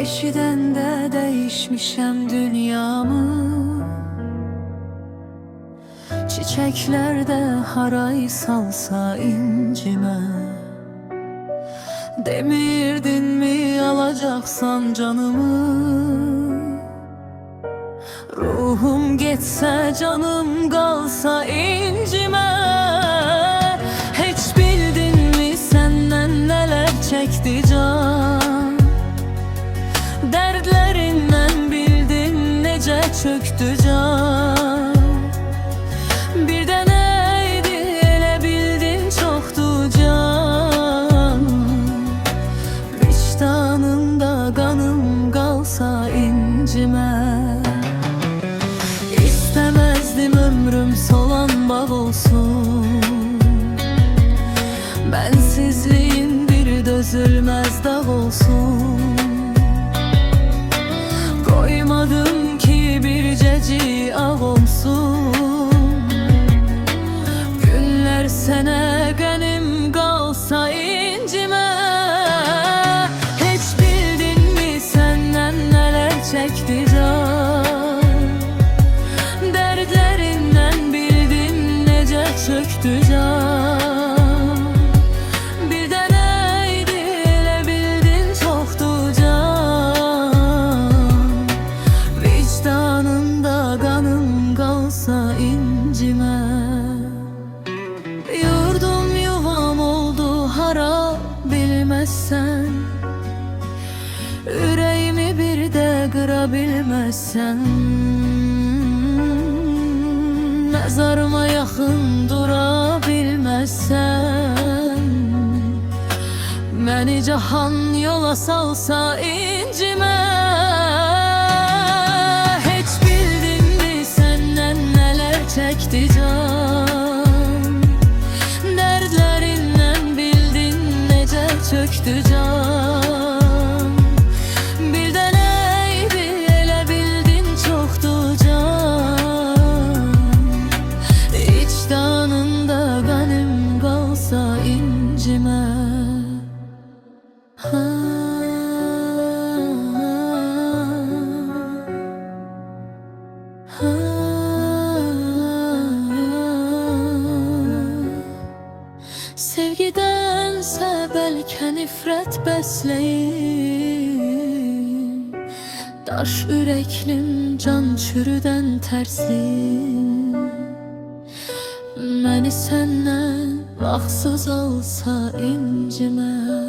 eşidəndə dəyişmişəm dünyamı. Çiçəklərdə haray salsa incimə, demirdinmi alacaqsan canımı? Ruhum getsə canım qalsa incimə. Heç bildinmi səndən nələr çəkdi can? Dərdlərindən bildin necə çöktü can. Bir dənəydi elə bildin çoxdu can. Vicdanımda qanım qalsa incimə. İstəməzdim ömrüm solan bağ olsun. Mənsizliyin bir dözülməz dağ olsun. Koymadım ki bircəcik ağ olsun. Günlər sənə qənim qalsa incimə. Heç bildinmi səndən nələr çəkdi can? Dərdlərindən bildin necə çöktü can. Bir dənəydi elə bildin çoxdu can. Vicdanımda qanım qalsa incimə. Yurdum yuvam oldu hara bilməzsən. Ürəyimi bir də qıra bilməzsən. Məzarıma yaxın dura bilməzsən. Məni cahan yola salsa incimə. Heç bildinmi səndən nələr çəkdi can? Dərdlərindən bildin necə çöktü can. Bir dənəydi elə bildin çoxdu can. Vicdanında qənim qalsa incimə. Sevgidənsə bəlkə nifrət bəsləyim. Daş ürəklim can çürüdən tərsliyim. Məni səndən vaxtsız alsa incimə.